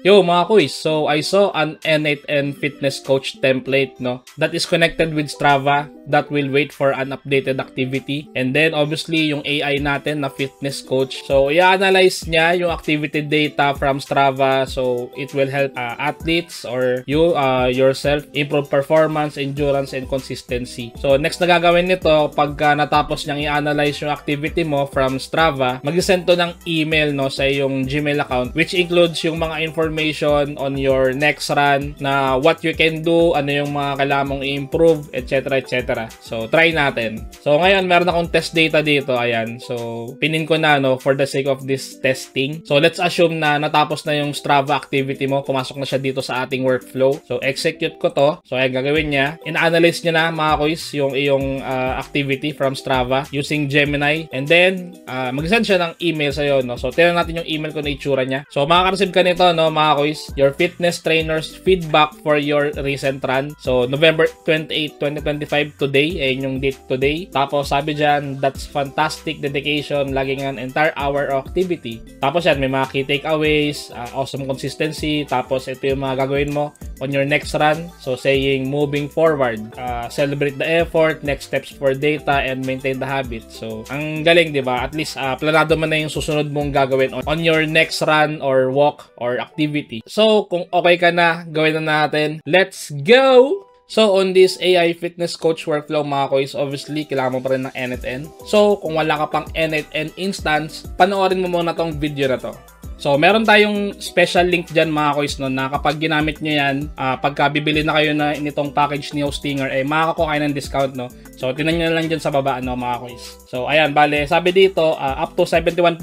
Yo mga kuys, so I saw an N8N fitness coach template that is connected with Strava that will wait for an updated activity, and then obviously yung AI natin na fitness coach, so i-analyze niya yung activity data from Strava, so it will help athletes or you yourself improve performance, endurance, and consistency. So next na gagawin nito, pagka natapos niyang i-analyze yung activity mo from Strava, mag-send to ng email sa iyong Gmail account, which includes yung mga information on your next run, na what you can do, ano yung mga kailangan mong i-improve, etc. etc. So try natin. So ngayon meron akong test data dito, ayan. So pinin ko na for the sake of this testing. So let's assume na natapos na yung Strava activity mo, pumasok na siya dito sa ating workflow. So execute ko to. So ayan, gagawin niya, in-analyze niya na mga kuys yung iyong activity from Strava using Gemini, and then mag-send siya ng email sa'yo. So tingnan natin yung email ko na itsura niya. So makaka-receive ka nito mga kuys, your fitness trainer's feedback for your recent run. So November 28, 2025 today, ayun yung date today. Tapos sabi dyan, that's fantastic dedication, laging an entire hour of activity. Tapos yan, may mga key takeaways, awesome consistency. Tapos ito yung mga gagawin mo on your next run. So saying moving forward, celebrate the effort, next steps for data, and maintain the habit. So ang galing, di ba? At least planado mo na yung susunod mong gagawin on your next run or walk or activity. So kung okay ka na, gawin na natin. Let's go! So on this AI fitness coach workflow mga kuys, obviously kailangan mo pa rin ng N8N. So kung wala ka pang N8N instance, panoorin mo muna tong video na to. So meron tayong special link dyan mga kuys na kapag ginamit nyo yan, pagka bibili na kayo na nitong package ni Hostinger, makakakuha kayo ng discount. So tinan nyo lang dyan sa baba mga kuys. So ayan, bale sabi dito up to 71%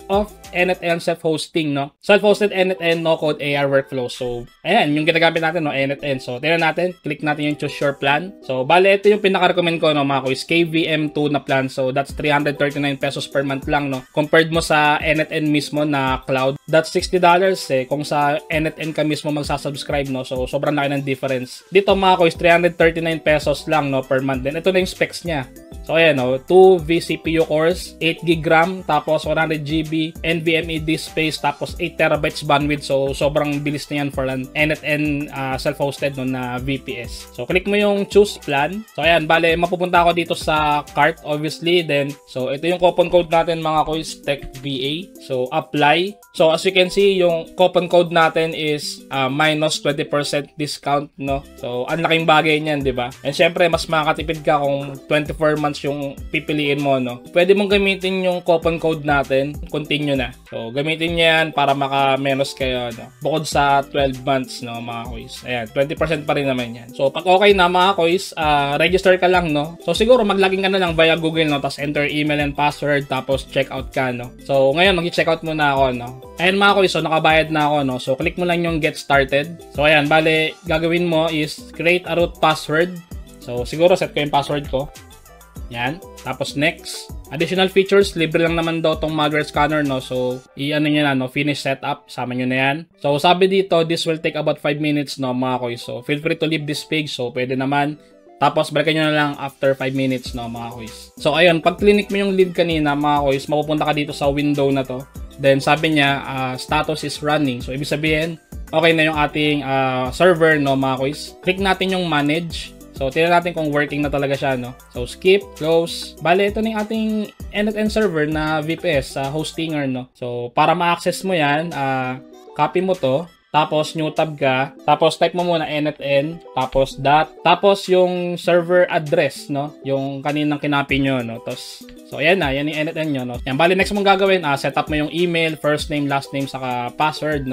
off N8N self-hosting. Self-hosted N8N no code AR workflow. So ayan yung ginagamit natin N8N. So tingnan natin, click natin yung choose your plan. So bale ito yung pinaka-recommend ko mga kuys, KVM2 na plan. So that's 339 pesos per month lang compared mo sa N8N mismo na cloud, that's $60 kung sa N8N ka mismo magsasubscribe so sobrang laki ng difference. Dito mga kuys, 339 pesos lang per month. Then ito na yung specs niya. So ayan 2 vCPU cores, 8GB RAM, tapos 100GB NVMe disk space, tapos 8TB bandwidth. So sobrang bilis na yan for an N8N self-hosted na VPS. So click mo yung choose plan. So ayan, bale mapupunta ako dito sa cart obviously. Then so ito yung coupon code natin mga kuys, TechVA. So apply. So as you can see, yung coupon code natin is minus 20% discount So ang laking bagay niyan, di ba? And syempre mas makakatipid ka kung 24 months yung pipiliin mo Pwede mong gamitin yung coupon code natin, continue na. So gamitin niyo yan para maka-menos kayo bukod sa 12 months mga kuys. Ayan, 20% pa rin naman yan. So pag okay na mga kuys, register ka lang So siguro mag-login ka na lang via Google tapos enter email and password, tapos check out ka So ngayon mag-check out muna ako Ayan mga kuys, so nakabayad na ako So click mo lang yung get started. So ayan, bale gagawin mo is create a root password. So siguro set ko yung password ko. Yan. Tapos next. Additional features, libre lang naman daw tong malware scanner So i-ano niya na finish setup, sama niyo na yan. So sabi dito, this will take about 5 minutes mga kuys. So feel free to leave this page. So pwede naman. Tapos balikan nyo na lang after 5 minutes mga kuys. So ayun, pag clinic mo yung lead kanina mga kuys, mapupunta ka dito sa window na to. Then sabi niya, status is running. So ibig sabihin, okay na yung ating server mga kuys. Click natin yung manage. So tingnan natin kung working na talaga siya So skip, close. Bale ito na yung ating N8N server na VPS sa Hostinger So para ma-access mo yan, copy mo to. Tapos new tab ka, tapos type mo muna N8N, tapos tapos yung server address yung kaninang kinapi nyo Tapos so ayan na, yan yung N8N nyo Yan, bali next mong gagawin, set up mo yung email, first name, last name, saka password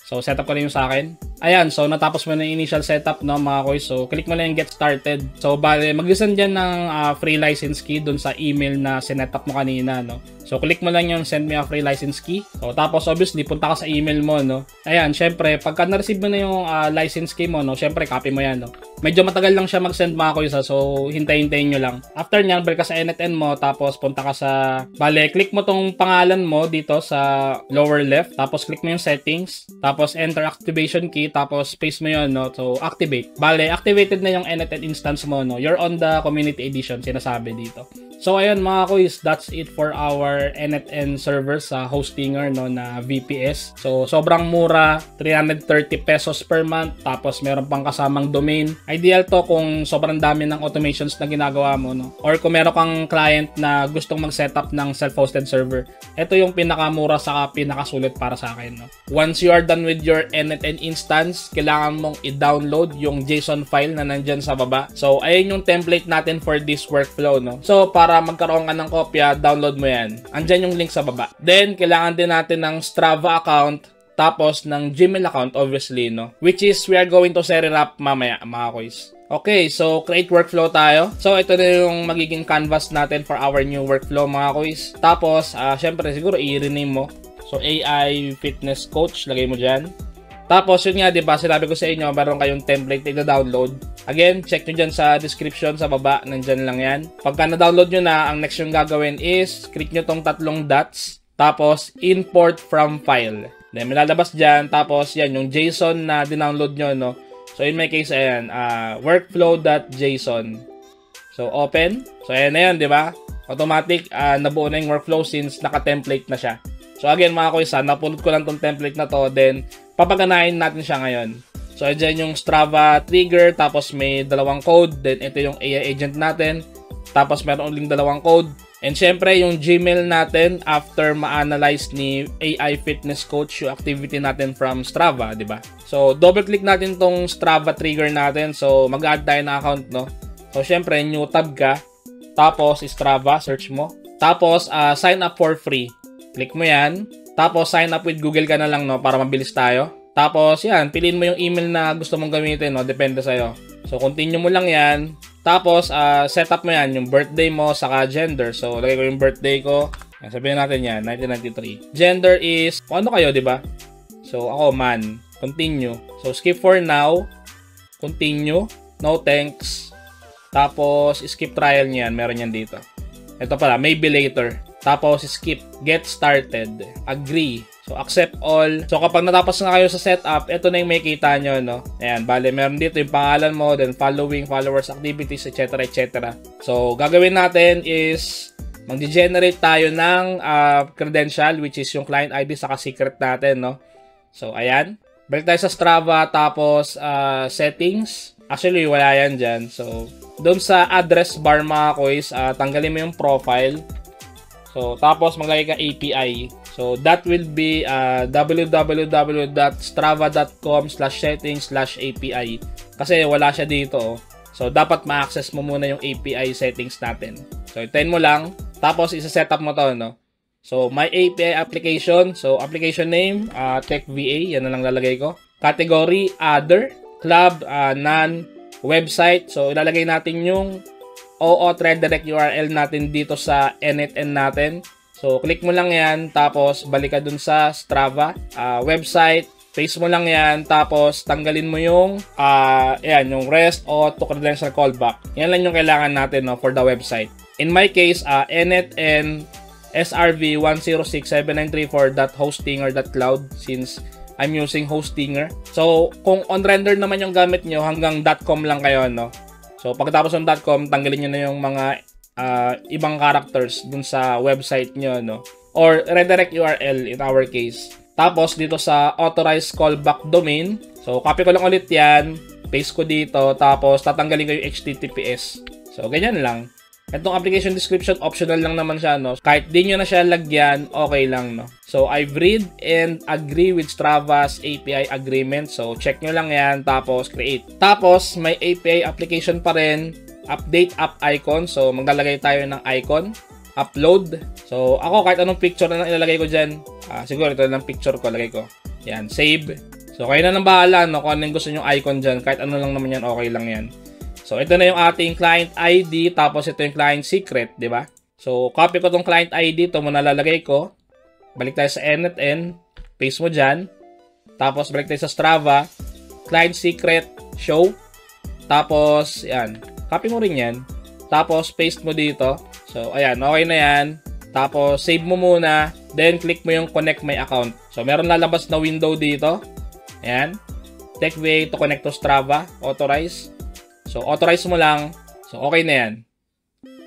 So setup ko na yung sa akin. Ayan, so natapos mo na yung initial setup mga kuys. So click mo lang yung get started. So bale mag-send dyan ng free license key dun sa email na sinetup mo kanina So click mo lang yung send me a free license key. So tapos obviously punta ka sa email mo Ayan, syempre pagka na-receive mo na yung license key mo syempre copy mo yan Medyo matagal lang siya mag-send mga kuys so hintayin nyo lang. After nyan, balik ka sa N8N mo, tapos punta ka sa bale, click mo tong pangalan mo dito sa lower left, tapos click mo yung settings, tapos enter activation key, tapos paste mo yun so activate. Bale, activated na yung N8N instance mo You're on the community edition, sinasabi dito. So ayun mga kuys, that's it for our your NetN server sa Hostinger, no, na VPS. So, sobrang mura, 330 pesos per month, tapos meron pang kasamang domain. Ideal to kung sobrang dami ng automations na ginagawa mo, no? Or kung meron kang client na gustong mag-setup ng self-hosted server. Ito yung pinakamura saka pinakasulit para sa akin, no? Once you are done with your NetN instance, kailangan mong i-download yung JSON file na nandyan sa baba. So, ayun yung template natin for this workflow, no? So, para magkaroon ka ng kopya, download mo yan. Andyan yung link sa baba. Then, kailangan din natin ng Strava account, tapos ng Gmail account, obviously, no? Which is, we are going to set it up mamaya, mga kois. Okay, so create workflow tayo. So, ito na yung magiging canvas natin for our new workflow, mga kois. Tapos, syempre, siguro, i-rename mo. So, AI Fitness Coach, lagay mo dyan. Tapos, yun nga, diba, sinabi ko sa inyo, meron kayong template na download. Again, check nyo dyan sa description, sa baba, nandyan lang yan. Pagka na-download nyo na, ang next yung gagawin is, click nyo tong 3 dots, tapos, import from file. Then, may lalabas dyan, tapos, yan, yung JSON na dinownload nyo, no? So, in my case, ayan, workflow.json. So, open. So, ayan na yan, diba? Automatic, nabuo na yung workflow since naka-template na siya. So, again, mga koisa, napulot ko lang tong template na to, then, papaganahin natin siya ngayon. So, dyan yung Strava trigger, tapos may 2 code, then ito yung AI agent natin, tapos meron uling 2 code, and syempre yung Gmail natin after ma-analyze ni AI Fitness Coach yung activity natin from Strava, di ba? So, double-click natin tong Strava trigger natin, so mag-add tayo ng account, no? So, syempre, new tab ka, tapos Strava, search mo, tapos sign up for free. Click mo yan, tapos sign up with Google ka na lang, no, para mabilis tayo. Tapos, yan, piliin mo yung email na gusto mong gamitin, no? Depende sa'yo. So, continue mo lang yan. Tapos, set up mo yan, yung birthday mo, saka gender. So, lagay ko yung birthday ko. Sabihin natin yan, 1993. Gender is, kung ano kayo, di ba? So, ako, man. Continue. So, skip for now. Continue. No thanks. Tapos, skip trial niyan. Meron yan dito. Ito pala, maybe later. Tapos, skip. Get started. Agree. So, accept all. So, kapag natapos na kayo sa setup, ito na yung may kita nyo, no? Ayan, bale, meron dito yung pangalan mo, then following, followers, activities, etc. etc. So, gagawin natin is mag-generate tayo ng credential, which is yung client ID saka secret natin, no? So, ayan. Balik tayo sa Strava, tapos settings. Actually, wala yan dyan. So, doon sa address bar, mga kois, tanggalin mo yung profile. So, tapos maglagay ka API. So, that will be www.strava.com/settings/API. Kasi wala siya dito. So, dapat ma-access mo muna yung API settings natin. So, itain mo lang. Tapos, isa-setup mo to, no? So, my API application. So, application name, TechVA. Yan na lang lalagay ko. Category, other. Club, none. Website. So, ilalagay natin yung OAuth redirect URL natin dito sa NetN natin. So, click mo lang yan, tapos balik ka dun sa Strava website, paste mo lang yan, tapos tanggalin mo yung yan, yung REST o to credential callback. Yan lang yung kailangan natin, no, for the website. In my case, NetN SRV 1067934.hostinger.cloud since I'm using Hostinger. So, kung on render naman yung gamit nyo, hanggang .com lang kayo, no? So, pagkatapos ng .com, tanggalin nyo na yung mga ibang characters dun sa website nyo, no? Or redirect URL in our case. Tapos, dito sa authorized callback domain. So, copy ko lang ulit yan. Paste ko dito. Tapos, tatanggalin ko yung HTTPS. So, ganyan lang. Itong application description, optional lang naman siya, no? Kahit di nyo na siya lagyan, okay lang, no? So, I've read and agree with Strava's API agreement. So, check nyo lang yan. Tapos, create. Tapos, may API application pa rin. Update app icon. So, maglalagay tayo ng icon. Upload. So, ako kahit anong picture na lang ilalagay ko dyan. Siguro ito lang picture ko, lagay ko. Yan, save. So, kayo na nang bahala, no? Kung anong gusto nyo icon dyan. Kahit ano lang naman yan, okay lang yan. So, ito na yung ating client ID, tapos ito yung client secret, di ba? So, copy ko tong client ID, ito muna lalagay ko. Balik tayo sa NetN, paste mo dyan. Tapos, balik tayo sa Strava, client secret, show. Tapos, yan, copy mo rin yan. Tapos, paste mo dito. So, ayan, okay na yan. Tapos, save mo muna. Then, click mo yung connect my account. So, meron lalabas na window dito. Ayan. TechVA to connect to Strava, authorize. So, authorize mo lang. So, okay na yan.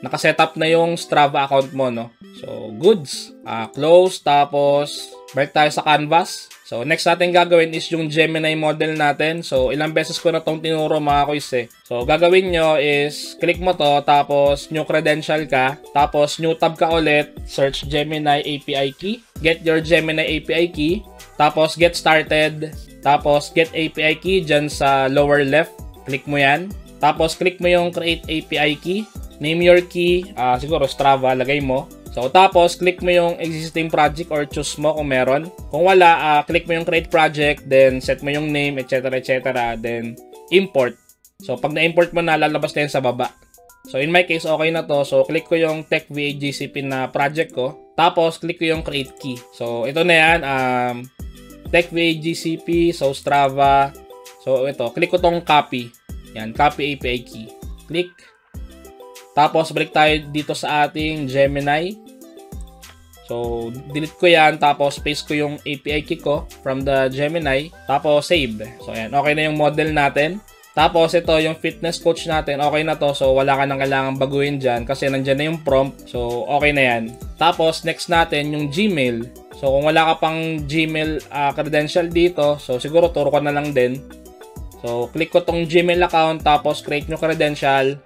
nakasetup na yung Strava account mo, no? So, goods. Close, tapos balik tayo sa canvas. So, next natin gagawin is yung Gemini model natin. So, ilang beses ko na itong tinuro mga kuys eh. So, gagawin nyo is, click mo to, tapos new credential ka, tapos new tab ka ulit, search Gemini API key, get your Gemini API key, tapos get started, tapos get API key dyan sa lower left, click mo yan. Tapos, click mo yung create API key, name your key, siguro Strava, lagay mo. So, tapos, click mo yung existing project or choose mo kung meron. Kung wala, click mo yung create project, then set mo yung name, etc. Then, import. So, pag na-import mo na, lalabas na yun sa baba. So, in my case, okay na to. So, click ko yung Tech V8 GCP na project ko. Tapos, click ko yung create key. So, ito na yan. Tech V8 GCP, so Strava. So, ito. Click ko tong copy. Yan, copy API key. Click. Tapos, balik tayo dito sa ating Gemini. So, delete ko yan. Tapos, paste ko yung API key ko from the Gemini. Tapos, save. So, ayan. Okay na yung model natin. Tapos, ito, yung fitness coach natin. Okay na to. So, wala ka nang kailangan baguhin dyan. Kasi nandyan na yung prompt. So, okay na yan. Tapos, next natin, yung Gmail. So, kung wala ka pang Gmail credential dito, so, siguro turo ko na lang din. So, click ko tong Gmail account. Tapos, create new credential.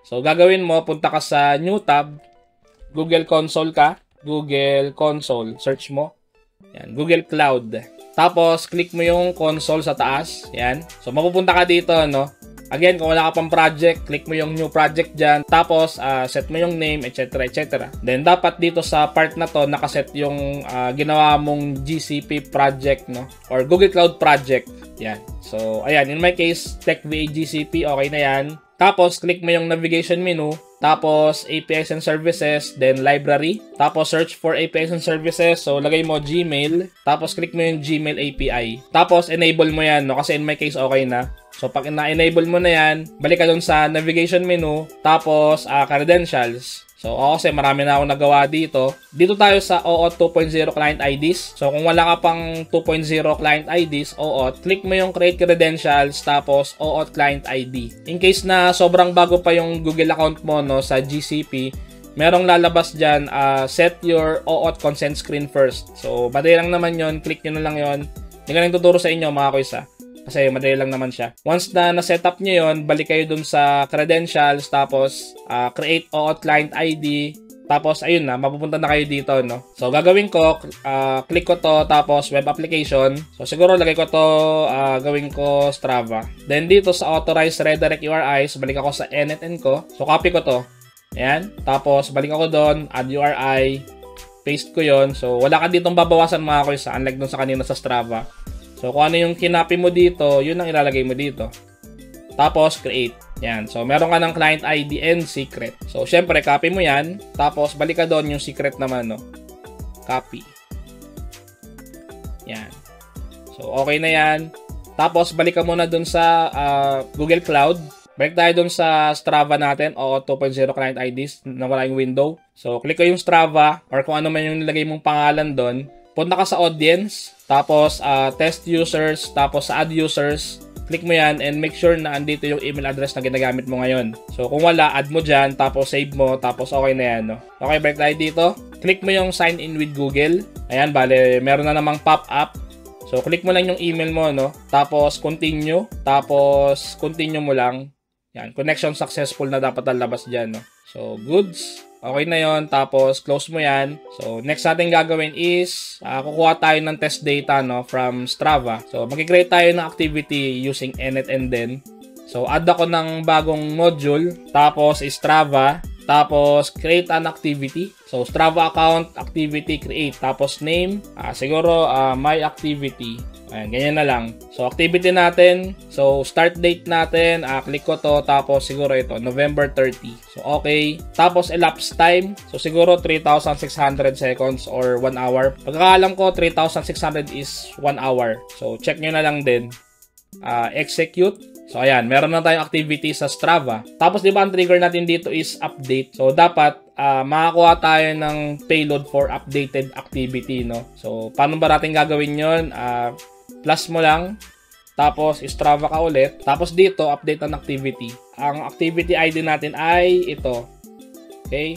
So, gagawin mo, punta ka sa new tab, Google Console ka, Google Console, search mo, yan, Google Cloud. Tapos, click mo yung console sa taas, yan. So, mapupunta ka dito, no? Again, kung wala ka pang project, click mo yung new project dyan. Tapos, set mo yung name, etc. Then, dapat dito sa part na to, nakaset yung ginawa mong GCP project, no? Or Google Cloud project, yan. So, ayan, in my case, Tech V8 GCP, okay na yan. Tapos, click mo yung navigation menu. Tapos, APIs and Services. Then, Library. Tapos, search for APIs and Services. So, lagay mo Gmail. Tapos, click mo yung Gmail API. Tapos, enable mo yan, no? Kasi in my case, okay na. So, pag na-enable mo na yan, balik ka dun sa navigation menu. Tapos, credentials. So, kasi marami na ako nagawa dito. Dito tayo sa OAuth 2.0 client IDs. So, kung wala ka pang 2.0 client IDs, OAuth, click mo yung create credentials, tapos OAuth client ID. In case na sobrang bago pa yung Google account mo, no, sa GCP, merong lalabas dyan, set your OAuth consent screen first. So, madali lang naman yon, click nyo na lang yon. Hindi ka nang tuturo sa inyo, mga kuys, kasi madali lang naman siya. Once na na-setup nyo yon, balik kayo dun sa credentials, tapos create OAuth client ID, tapos ayun na, mapupunta na kayo dito, no? So, gagawin ko, click ko to, tapos web application. So, siguro lagay ko to, gawin ko Strava. Then, dito sa authorized redirect URIs, balik ako sa NetN ko. So, copy ko to. Ayan. Tapos, balik ako doon, add URI, paste ko yon. So, wala ka ditong babawasan mga kuys, unlike dun sa kanina sa Strava. So, kung ano yung kinapi mo dito, yun ang ilalagay mo dito. Tapos, create. Yan. So, meron ka ng client ID and secret. So, syempre, copy mo yan. Tapos, balik ka doon yung secret naman, no? Copy. Yan. So, okay na yan. Tapos, balik ka muna doon sa Google Cloud. Balik tayo doon sa Strava natin o 2.0 client IDs na wala yung window. So, click ko yung Strava or kung ano man yung nilagay mong pangalan doon. Punta ka sa audience, tapos test users, tapos sa add users, click mo yan and make sure na andito yung email address na ginagamit mo ngayon. So kung wala, add mo dyan, tapos save mo, tapos okay na yan, no? Okay, balik tayo dito. Click mo yung sign in with Google. Ayan, bale, meron na namang pop-up. So click mo lang yung email mo, no? Tapos continue, tapos continue mo lang. Yan, connection successful na dapat lalabas dyan, no? So, goods. Okay na yon, tapos close mo yan. So, next natin gagawin is kukuha tayo ng test data, no, from Strava. So, mag-create tayo ng activity using NetN din. So, add ako ng bagong module, tapos Strava, tapos create an activity. So, Strava account, activity, create, tapos name, siguro my activity. Ayan, ganyan na lang. So, activity natin. So, start date natin. Click ko to. Tapos, siguro ito, November 30. So, okay. Tapos, elapsed time. So, siguro 3,600 seconds or 1 hour. Pagkakalam ko, 3,600 is 1 hour. So, check nyo na lang din. Execute. So, ayan. Meron na tayong activity sa Strava. Tapos, di ba, ang trigger natin dito is update. So, dapat makakuha tayo ng payload for updated activity, no? So, paano ba natin gagawin yun? Plus mo lang, tapos Strava ka ulit, tapos dito, update ang activity. Ang activity ID natin ay ito. Okay?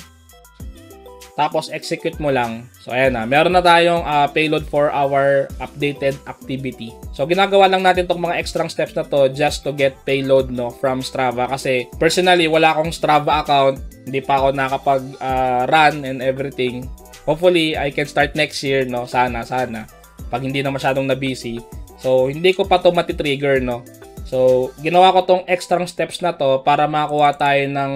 Tapos execute mo lang. So ayan na, meron na tayong payload for our updated activity. So ginagawa lang natin tong mga extra steps na to just to get payload no from Strava kasi personally wala akong Strava account, hindi pa ako nakapag run and everything. Hopefully I can start next year no, sana pag hindi na masyadong na busy. So hindi ko pa to mati-trigger no. So ginawa ko tong extra steps na to para makakuha tayo ng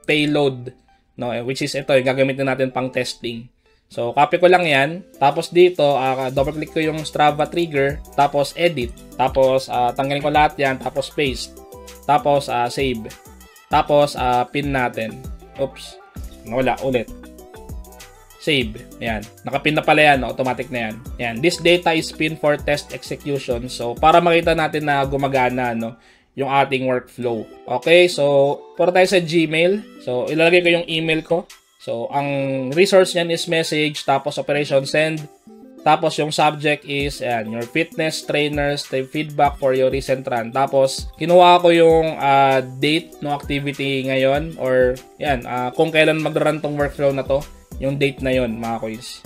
payload no, which is ito, yung gagamitin natin pang testing. So, copy ko lang yan. Tapos dito, double-click ko yung Strava trigger. Tapos, edit. Tapos, tanggalin ko lahat yan. Tapos, paste. Tapos, save. Tapos, pin natin. Oops. Wala. Ulit. Save. Ayan. Nakapin na pala yan. Automatic na yan. Ayan. This data is pinned for test execution. So, para makita natin na gumagana, no, yung ating workflow. Okay, so para tayo sa Gmail. So ilalagay ko yung email ko. So ang resource niyan is message, tapos operation send. Tapos yung subject is ayan, your fitness trainers, the feedback for your recent run. Tapos kinuha ko yung date ng activity ngayon or yan, kung kailan mag-run tong workflow na to, yung date na yon mga kuys.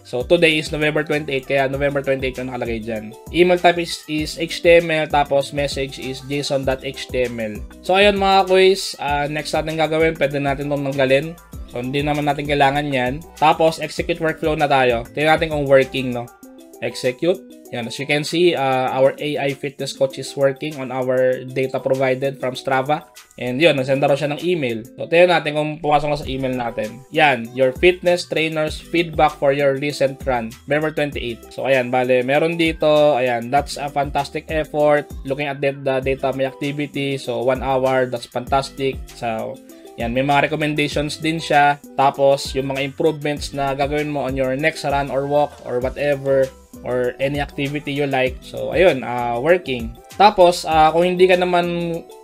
So, today is November 28, kaya November 28 yung nakalagay dyan. Email type is HTML, tapos message is json.html. So, ayun mga quiz, next natin gagawin, pwede natin itong nanggalin. So, hindi naman natin kailangan yan. Tapos, execute workflow na tayo. Tingnan natin kung working, no? Execute. Yan, as you can see, our AI fitness coach is working on our data provided from Strava. And yun, nasenda raw siya ng email. So, tingnan natin kung pumasok na sa email natin. Yan, your fitness trainers feedback for your recent run, November 28. So, ayan, bale, meron dito, ayan, that's a fantastic effort. Looking at the data, may activity. So, 1 hour, that's fantastic. So, yan, may mga recommendations din siya. Tapos, yung mga improvements na gagawin mo on your next run or walk or whatever, or any activity you like. So, ayun, working. Tapos, kung hindi ka naman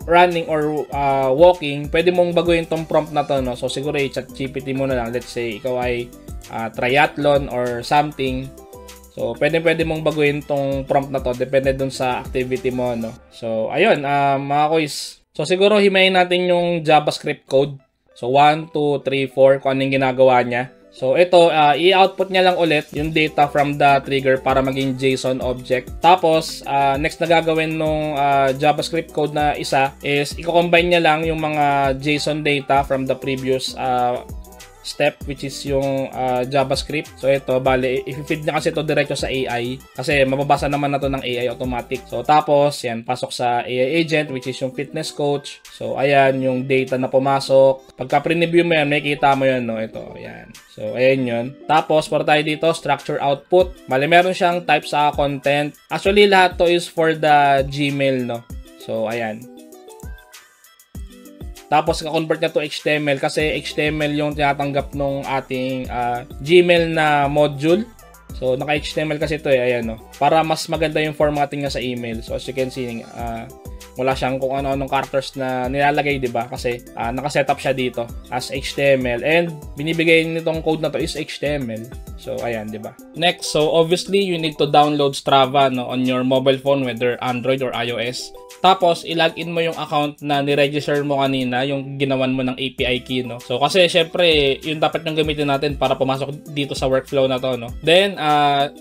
running or walking, pwede mong baguhin tong prompt na to, no? So, siguro i-chat GPT mo na lang. Let's say, ikaw ay triathlon or something. So, pwede mong baguhin tong prompt na to. Depende dun sa activity mo, no? So, ayun, mga quiz. So, siguro himayin natin yung JavaScript code. So, 1, 2, 3, 4, kung anong ginagawa niya. So, ito, i-output niya lang ulit yung data from the trigger para maging JSON object. Tapos, next na gagawin nung JavaScript code na isa is i-combine niya lang yung mga JSON data from the previous step, which is yung JavaScript. So ito, bale, i-feed niya kasi ito diretso sa AI kasi mababasa naman na to ng AI automatic. So tapos, yan, pasok sa AI agent, which is yung fitness coach. So ayan, yung data na pumasok. Pagka preview mo yan, makikita mo yan, no? Ito, ayan. So ayan yun. Tapos, para tayo dito, structure output. Bale, meron siyang type sa content. Actually, lahat to is for the Gmail, no? So ayan. Tapos, ka-convert niya to HTML kasi HTML yung tinatanggap nung ating Gmail na module. So, naka-HTML kasi ito eh. Ayan, no? Para mas maganda yung formatting niya sa email. So, as you can see, wala siyang kung ano-anong characters na nilalagay, diba? Kasi naka-setup siya dito as HTML. And, binibigay nitong code na to is HTML. So, ayan, diba? Next, so obviously, you need to download Strava, no, on your mobile phone, whether Android or iOS. Tapos, i-login mo yung account na ni-register mo kanina, yung ginawan mo ng API key, no? So, kasi, syempre, yun dapat yung gamitin natin para pumasok dito sa workflow na to, no? Then,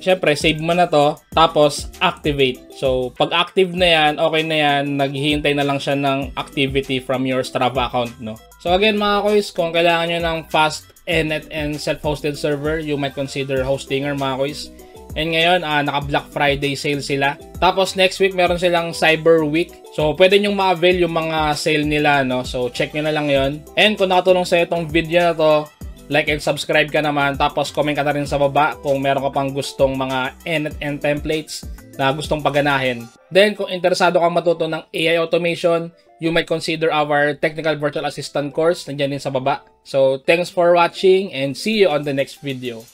syempre, save mo na to, tapos, activate. So, pag active na yan, okay na yan, naghihintay na lang siya ng activity from your Strava account, no? So, again, mga koys, kung kailangan nyo ng fast NET and self-hosted server, you might consider Hostinger, mga koys. And ngayon, naka-Black Friday sale sila. Tapos next week, meron silang Cyber Week. So, pwede nyong ma-avail yung mga sale nila, no? So, check nyo na lang yon. And kung nakatulong sa'yo itong video na to, like and subscribe ka naman. Tapos, comment ka na rin sa baba kung meron ka pang gustong mga and templates na gustong paganahin. Then, kung interesado kang matuto ng AI automation, you might consider our Technical Virtual Assistant course. Nandiyan din sa baba. So, thanks for watching and see you on the next video.